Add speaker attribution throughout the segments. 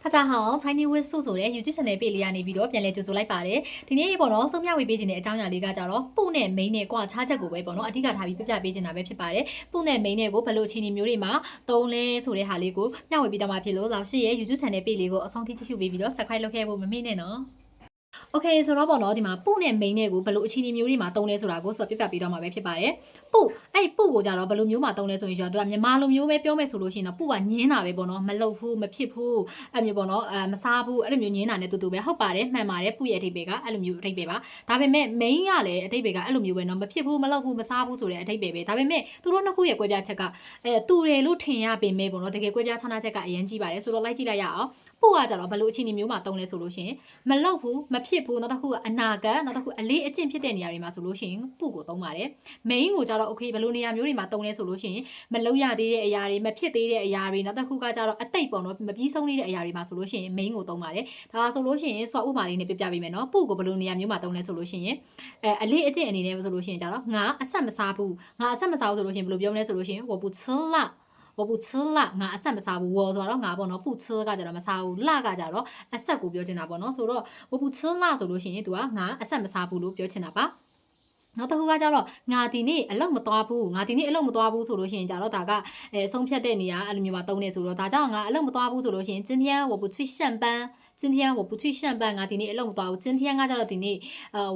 Speaker 1: 大家好，Chinese with 素ဆိုတဲ့ YouTube channel ပေးလေးရနေပြီးတော့ပြန်လည်ကြိုဆိုလိုက်ပါတယ်။ဒီနေ့ပေါ့နော်ဆုံးဖြတ်ဝေပေးခြင်းတဲ့အကြောင်းအရာလေးကကြတော့ပုနဲ့ main နဲ့ကွာခြားချက်ကိုပဲပေါ့နော်အဓိကထားပြီးပြပြပေးခြင်းတာပဲဖြစ်ပါတယ်။ပုနဲ့ main နဲ့ကိုဘယ်လိုအခြေအနေမျိုးတွေမှာသုံးလဲဆိုတဲ့ဟာလေးကိုမျှဝေပေးတော့မှာဖြစ်လို့လောက်ရှိရဲ့ YouTube channel ပေးလေးကိုအဆုံးထိကြည့်ရှုပေးပြီးတော့ subscribe လုပ်ခဲ့ဖို့မမေ့နဲ့နော်။ Okay ဆိုတော့ပေါ့နော်ဒီမှာပုနဲ့ main နဲ့ကိုဘယ်လိုအခြေအနေမျိုးတွေမှာသုံးလဲဆိုတာကိုပြပြပေးတော့မှာပဲဖြစ်ပါတယ်။ပုကိုကြတော့ဘယ်လိုမျိုးမှာသုံးလဲဆိုရင်ကျွန်တော်ကမြန်မာလိုမျိုးပဲပြောမယ်ဆိုလို့ရှိရင်တော့ပုကညင်းတာပဲပေါ့နော်မလုံဘူးမဖြစ်ဘူးအဲ့မျိုးပေါ့နော်မစားဘူးအဲ့လိုမျိုးညင်းတာနဲ့တူတူပဲဟုတ်ပါတယ်မှန်ပါတယ်ပုရဲ့အထိပ္ပယ်ကအဲ့လိုမျိုးအထိပ္ပယ်ပါဒါပေမဲ့ main ကလည်းအထိပ္ပယ်ကအဲ့လိုမျိုးပဲနော်မဖြစ်ဘူးမလုံဘူးမစားဘူးဆိုတဲ့အထိပ္ပယ်ပဲဒါပေမဲ့သူတို့နှစ်ခုရဲ့ကွဲပြားချက်ကတူတယ်လို့ထင်ရပေမဲ့ပေါ့နော်တကယ်ကွဲပြားခြားနားချက်ကအရင်ကြီးပါတယ်ဆိုတော့လိုက်ကြည့်လိုက်ရအောင်ပုကကြတော့ဘယ်လိုအခြေအနေမျိုးမှာသုံးလဲဆိုလို့ရှိရင်မလုံဘူးမဖြစ်ဘူးနောက်တစ်ခုကအနာဂတ်နောက်တစ်ခုအလေးအကျင့်ဖြစ်တဲ့နေရာတွေမှာဆိုလို့ရှိရင်ပုကိုသုံးပါတယ် main ကိုကြတော့ okay ဘယ်လိုနေရာမျိုးတွေမှာသုံးလဲဆိုလို့ရှိရင်မလုံရသေးတဲ့အရာတွေမဖြစ်သေးတဲ့အရာတွေနောက်တစ်ခုကကြတော့အတိတ်ပေါ့နော်မပြီးဆုံးသေးတဲ့အရာတွေမှာဆိုလို့ရှိရင် main ကိုသုံးပါတယ်ဒါဆိုလို့ရှိရင်ဆိုဥပမာလေးနဲ့ပြပြပေးမယ်နော်ပုကိုဘယ်လိုနေရာမျိုးမှာသုံးလဲဆိုလို့ရှိရင်အလေးအကျင့်အနေနဲ့ဆိုလို့ရှိရင်ကြတော့ငါအဆက်မစားဘူးငါအဆက်မစားဘူးဆိုလို့ရှိရင်ဘယ်လိုပြောမလဲဆိုလို့ရှိရင်我不吃辣我不吃辣ငါအဆက်မစားဘူးဝေါ်ဆိုတော့ငါပေါ့နော်ပူချကကြတော့မစားဘူးလကကြတော့အဆက်ကိုပြောချင်တာပေါ့နော်ဆိုတော့我不吃辣ဆိုလို့ရှိရင် तू ကငါအဆက်မစားဘူးလို့ပြောချင်တာပါနောက်တစ်ခုကကြတော့ငါဒီနေ့အလုပ်မသွားဘူးငါဒီနေ့အလုပ်မသွားဘူးဆိုလို့ရှိရင်ကြတော့ဒါကဆုံးဖြတ်တဲ့နေရာအဲ့လိုမျိုးမှာတုံးနေဆိုတော့ဒါကြောင့်ငါအလုပ်မသွားဘူးဆိုလို့ရှိရင်今天我不去上班今天我不去上班ငါဒီနေ့အလုပ်မသွားဘူး今天ကကြတော့ဒီနေ့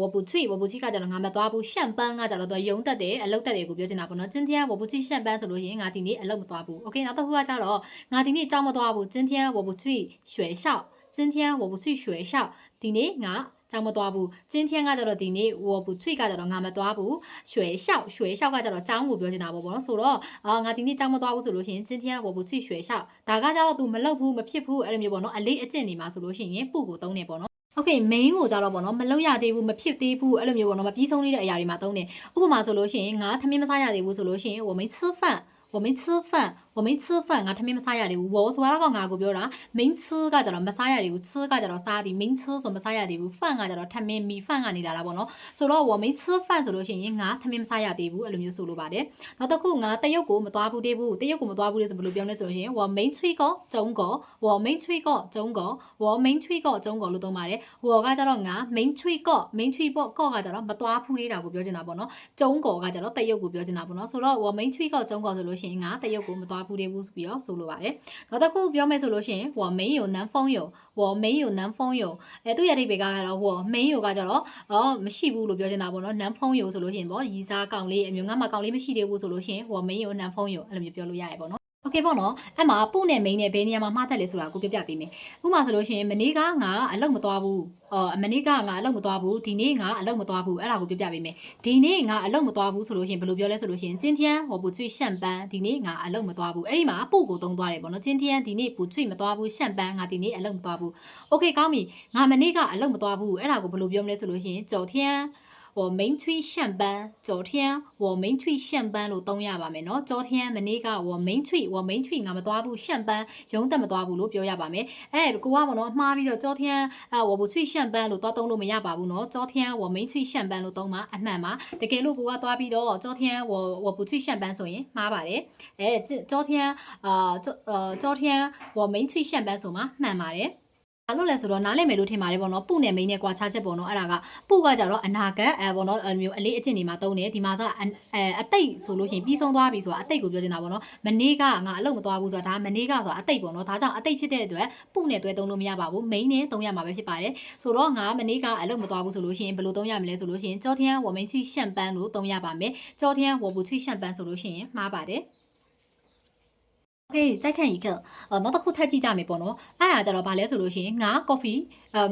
Speaker 1: 我不去ကကြတော့ငါမသွားဘူး上班ကကြတော့သူရုံတက်တယ်အလုပ်တက်တယ်ကိုပြောချင်တာပေါ့နော်今天我不去上班ဆိုလို့ရှိရင်ငါဒီနေ့အလုပ်မသွားဘူး okay နောက်တစ်ခုကကြတော့ငါဒီနေ့ကြောင်းမသွားဘူး今天我不去学校今天我不去学校ဒီနေ့ငါကြောင်းမသွားဘူး今天ကကြတော့ဒီနေ့我不去ကကြတော့ငါမသွားဘူး学校ကကြတော့ကျောင်းကိုပြောချင်တာပေါ့နော်ဆိုတော့ငါဒီနေ့ကျောင်းမသွားဘူးဆိုလို့ရှိရင်今天我不去学校ဒါကကြတော့ तू မလုပ်ဘူးမဖြစ်ဘူးအဲ့လိုမျိုးပေါ့နော်အလေးအကျင့်နေမှာဆိုလို့ရှိရင်ပုကိုသုံးနေပေါ့နော်Okay main ကိုကြတော့ပေါ့နော်မလုံရသေးဘူးမဖြစ်သေးဘူးအဲ့လိုမျိုးပေါ့နော်မပြီးဆုံးသေးတဲ့အရာတွေမှာသုံးတယ်ဥပမာဆိုလို့ရှိရင်ငါထမင်းမစားရသေးဘူးဆိုလို့ရှိရင်我没吃饭我没吃饭ငါထမင်းမစားရသေးဘူးဝေါ်ဆိုတာကငါကိုပြောတာမင်း吃ကကြတော့မစားရသေးဘူး吃ကကြတော့စားသည်မင်း吃ဆိုမစားရသေးဘူး饭ကကြတော့ထမင်းမီ饭ကနေလာတာပေါ့နော်ဆိုတော့我没吃饭ဆိုလို့ရှိရင်ငါထမင်းမစားရသေးဘူးအဲ့လိုမျိုးဆိုလိုပါတယ်နောက်တစ်ခုငါတရုတ်ကိုမသွားဘူးသေးဘူးတရုတ်ကိုမသွားဘူးလေဆိုဘယ်လိုပြောလဲဆိုလို့ရှိရင်我没去过中国我没去过中国我没去过中国လို့သုံးပါတယ်ဝေါ်ကကြတော့ငါ没去过没去过ကော့ကကြတော့မသွားဘူးလေးတာကိုပြောချင်တာပေါ့နော်中国ကကြတော့တရုတ်ကိုပြောချင်တာပေါ့နော်ဆိုတော့我没去过中国ဆိုလို့ရှိရင်ငါတရုတ်ကိုမသွားဘူးသေးဘူးဆိုပြီးတော့ဆိုလိုပါတယ်နောက်တစ်ခုပြောမယ်ဆိုလို့ရှိရင်我没有男朋友我没有男朋友သူ့ရဲ့အဓိပ္ပာယ်ကတော့我没有ကကြတော့မရှိဘူးလို့ပြောချင်တာပေါ့နော်男朋友ဆိုလို့ရှိရင်ပေါ့ရီစားကောင်လေးအမျိုးငါမှကောင်လေးမရှိသေးဘူးဆိုလို့ရှိရင်我没有男朋友အဲ့လိုမျိုးပြောလို့ရတယ်ပေါ့နော်โอเคပေါ့နော်အဲ့မှာပုနဲ့ main နဲ့ဘယ်နေရာမှာမှားတတ်လဲဆိုတာကိုပြပြပေးမယ်ဥပမာဆိုလို့ရှိရင်မနေ့ကငါအလုပ်မသွားဘူးမနေ့ကငါအလုပ်မသွားဘူးဒီနေ့ငါအလုပ်မသွားဘူးအဲ့ဒါကိုပြပြပေးမယ်ဒီနေ့ငါအလုပ်မသွားဘူးဆိုလို့ရှိရင်ဘယ်လိုပြောလဲဆိုလို့ရှိရင်今天我不去上班ဒီနေ့ငါအလုပ်မသွားဘူးအဲ့ဒီမှာပုကိုသုံးသွားတယ်ပေါ့နော်今天ဒီနေ့不去မသွားဘူး上班ငါဒီနေ့အလုပ်မသွားဘူးโอเคကောင်းပြီငါမနေ့ကအလုပ်မသွားဘူးအဲ့ဒါကိုဘယ်လိုပြောမလဲဆိုလို့ရှိရင်昨天我没去上班昨天我没去上班လို့သုံးရပါမယ်เนาะ昨天မနေ့က我没去ငါမသွားဘူး上班ရုံးတက်မသွားဘူးလို့ပြောရပါမယ်ကိုကပေါ့နော်မှားပြီးတော့昨天我不去上班လို့သွားသုံးလို့မရပါဘူးเนาะ昨天我没去上班လို့သုံးမှာအမှန်ပါတကယ်လို့ကိုကသွားပြီးတော့昨天我不去上班ဆိုရင်မှားပါတယ်昨天昨天我没去上班ဆိုမှာမှန်ပါတယ်အဲ့လိုလဲဆိုတော့နားလည်မယ်လို့ထင်ပါတယ်ပေါ့နော်ပုနဲ့ main နဲ့ကွာခြားချက်ပေါ့နော်အဲ့ဒါကပုကကြတော့အနာဂတ်ပေါ့နော်မျိုးအလေးအကျင့်တွေမှာသုံးတယ်ဒီမှာဆိုအတိတ်ဆိုလို့ရှိရင်ပြီးဆုံးသွားပြီဆိုတာအတိတ်ကိုပြောချင်တာပေါ့နော်မနေ့ကငါအလုပ်မသွားဘူးဆိုတာဒါမနေ့ကဆိုတာအတိတ်ပေါ့နော်ဒါကြောင့်အတိတ်ဖြစ်တဲ့အတွက်ပုနဲ့တွဲသုံးလို့မရပါဘူး main နဲ့သုံးရမှာပဲဖြစ်ပါတယ်ဆိုတော့ငါမနေ့ကအလုပ်မသွားဘူးဆိုလို့ရှိရင်ဘယ်လိုသုံးရမလဲဆိုလို့ရှိရင်昨天我们去上班လို့သုံးရပါမယ်昨天我不去上班ဆိုလို့ရှိရင်မှားပါတယ်Okay 再看一个နောက်တစ်ခုထပ်ကြည့်ကြမယ်ပေါ့နော်အဲ့ဒါကြတော့ဗာလဲဆိုလို့ရှိရင်ငါ coffee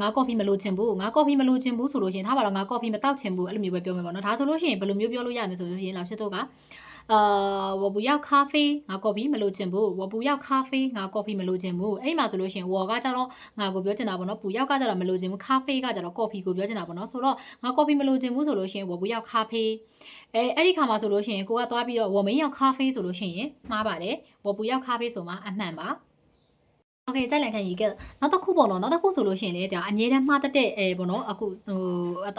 Speaker 1: ငါ coffee မလိုချင်ဘူးငါ coffee မလိုချင်ဘူးဆိုလို့ရှိရင်ထားပါတော့ငါ coffee မတောက်ချင်ဘူးအဲ့လိုမျိုးပဲပြောမယ်ပေါ့နော်ဒါဆိုလို့ရှိရင်ဘယ်လိုမျိုးပြောလို့ရမလဲဆိုလို့ရှိရင်老师တို့က我不要咖啡ငါ coffee မလိုချင်ဘူး我不要咖啡ငါ coffee မလိုချင်ဘူးအဲ့ဒီမှာဆိုလို့ရှိရင်我ကကြတော့ငါကိုပြောချင်တာပေါ့နော်ပူရောက်ကကြတော့မလိုချင်ဘူး咖啡ကကြတော့ coffee ကိုပြောချင်တာပေါ့နော်ဆိုတော့ငါ coffee မလိုချင်ဘူးဆိုလို့ရှိရင်我不要咖啡အဲ့ဒီခါမှာဆိုလို့ရှိရင်ကိုကသွားပြီးတော့我没有咖啡ဆိုလို့ရှိရင်မှားပါတယ်我不要咖啡ဆိုမှအမှန်ပါ โอเคကြိုက်လိုက်ခံယူခဲ့နောက်တစ်ခုပေါ့နော်နောက်တစ်ခုဆိုလို့ရှိရင်လေဒါအမြဲတမ်းမှားတတ်တဲ့ပေါ့နော်အခုဟိုအ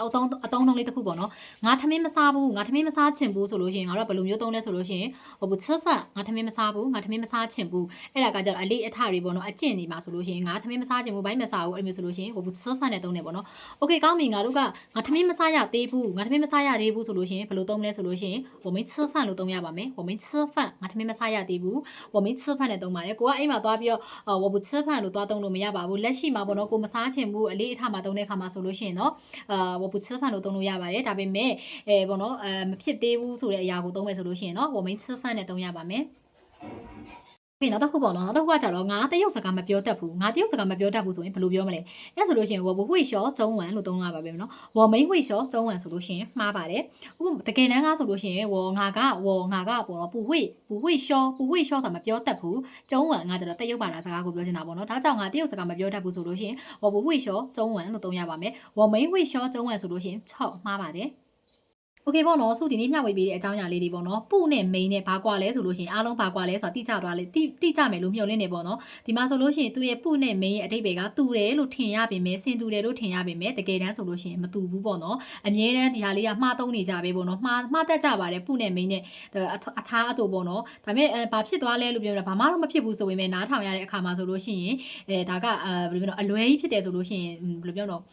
Speaker 1: တုံးလုံးလေးတစ်ခုပေါ့နော်ငါထမင်းမစားဘူးငါထမင်းမစားချင်ဘူးဆိုလို့ရှိရင်ငါတို့ဘယ်လိုမျိုးသုံးလဲဆိုလို့ရှိရင်ဟိုဘူးချက်ဖတ်ငါထမင်းမစားဘူးငါထမင်းမစားချင်ဘူးအဲ့ဒါကကြတော့အလေးအထတွေပေါ့နော်အကျင့်နေမှာဆိုလို့ရှိရင်ငါထမင်းမစားချင်ဘူးဘိုင်းမစားဘူးအဲ့လိုမျိုးဆိုလို့ရှိရင်ဟိုဘူးချက်ဖတ်နဲ့သုံးတယ်ပေါ့နော်โอเคကောင်းပြီငါတို့ကငါထမင်းမစားရသေးဘူးငါထမင်းမစားရသေးဘူးဆိုလို့ရှိရင်ဘယ်လိုသုံးလဲဆိုလို့ရှိရင်我们吃饭လို့သုံးရပါမယ်我们吃饭ငါထမင်းမစားရသေးဘူး我们吃饭နဲ့သုံးပါတယ်ကိုကအိမ်မှာသွားပြီးတော့我不吃饭လို့သွားသုံးလို့မရပါဘူးလက်ရှိမှာပေါ့နော်ကိုမစားချင်ဘူးအလေးအထမှာသုံးတဲ့ခါမှာဆိုလို့ရှိရင်တော့我不吃饭လို့သုံးလို့ရပါတယ်ဒါပေမဲ့ပေါ့နော်မဖြစ်သေးဘူးဆိုတဲ့အရာကိုသုံးမယ်ဆိုလို့ရှိရင်တော့我们吃饭နဲ့သုံးရပါမယ်ပြီးနောက်တစ်ခုပေါ့နော်နောက်တစ်ခုကကြတော့ငါတရုတ်စကားမပြောတတ်ဘူးငါတရုတ်စကားမပြောတတ်ဘူးဆိုရင်ဘယ်လိုပြောမလဲအဲ့ဆိုလို့ရှိရင်我不会说中文လို့သုံးရပါပဲနော်我没会说中文ဆိုလို့ရှိရင်မှားပါတယ်အခုတကယ်တမ်းကဆိုလို့ရှိရင်ငါကပေါ့နော်不会说ဆိုတာမပြောတတ်ဘူး中文ငါကြတော့တရုတ်ဘာသာစကားကိုပြောချင်တာပေါ့နော်ဒါကြောင့်ငါတရုတ်စကားမပြောတတ်ဘူးဆိုလို့ရှိရင်我不会说中文လို့သုံးရပါမယ်我没会说中文ဆိုလို့ရှိရင်6မှားပါတယ်โอเคပေါ့နော်စုဒီနေ့မျှဝေပေးတဲ့အကြောင်းအရာလေးတွေပေါ့နော်ပုနဲ့မိန်းနဲ့ဘာကွာလဲဆိုလို့ရှိရင်အားလုံးဘာကွာလဲဆိုတာတိကျသွားလေတိကျမယ်လို့မျှော်လင့်နေပေါ့နော်ဒီမှာဆိုလို့ရှိရင်သူရဲ့ပုနဲ့မိန်းရဲ့အဓိပ္ပာယ်ကတူတယ်လို့ထင်ရပေမဲ့စင်တူတယ်လို့ထင်ရပေမဲ့တကယ်တမ်းဆိုလို့ရှိရင်မတူဘူးပေါ့နော်အမြဲတမ်းဒီဟာလေးကမှားသုံးနေကြပဲပေါ့နော်မှားတတ်ကြပါတယ်ပုနဲ့မိန်းနဲ့အထားအတူပေါ့နော်ဒါပေမဲ့ဘာဖြစ်သွားလဲလို့ပြောတာဘာမှတော့မဖြစ်ဘူးဆိုပေမဲ့နားထောင်ရတဲ့အခါမှာဆိုလို့ရှိရင်ဒါကဘယ်လိုပြောအလွဲကြီးဖြစ်တယ်ဆိုလို့ရှိရင်ဘယ်လိုပြောတော့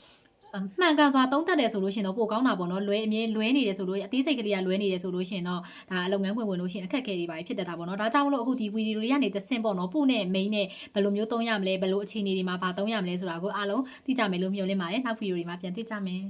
Speaker 1: မှန်ကန်စွာသုံးသပ်တယ်ဆိုလို့ရှိရင်တော့ပိုကောင်းတာပေါ့နော်အမြဲလွဲနေတယ်ဆိုလို့အသေးစိတ်ကလေးကလွဲနေတယ်ဆိုလို့ရှိရင်တော့ဒါလုပ်ငန်းဝင်လို့ရှိရင်အခက်အခဲတွေပါဖြစ်တတ်တာပေါ့နော်ဒါကြောင့်မလို့အခုဒီဗီဒီယိုလေးကနေသစင်ပေါ့နော်ပုနဲ့မိန်းနဲ့ဘယ်လိုမျိုးသုံးရမလဲဘယ်လိုအခြေအနေတွေမှာဘာသုံးရမလဲဆိုတာကိုအားလုံးသိကြမယ်လို့မျှော်လင့်ပါတယ်နောက်ဗီဒီယိုတွေမှာပြန်သိကြမယ်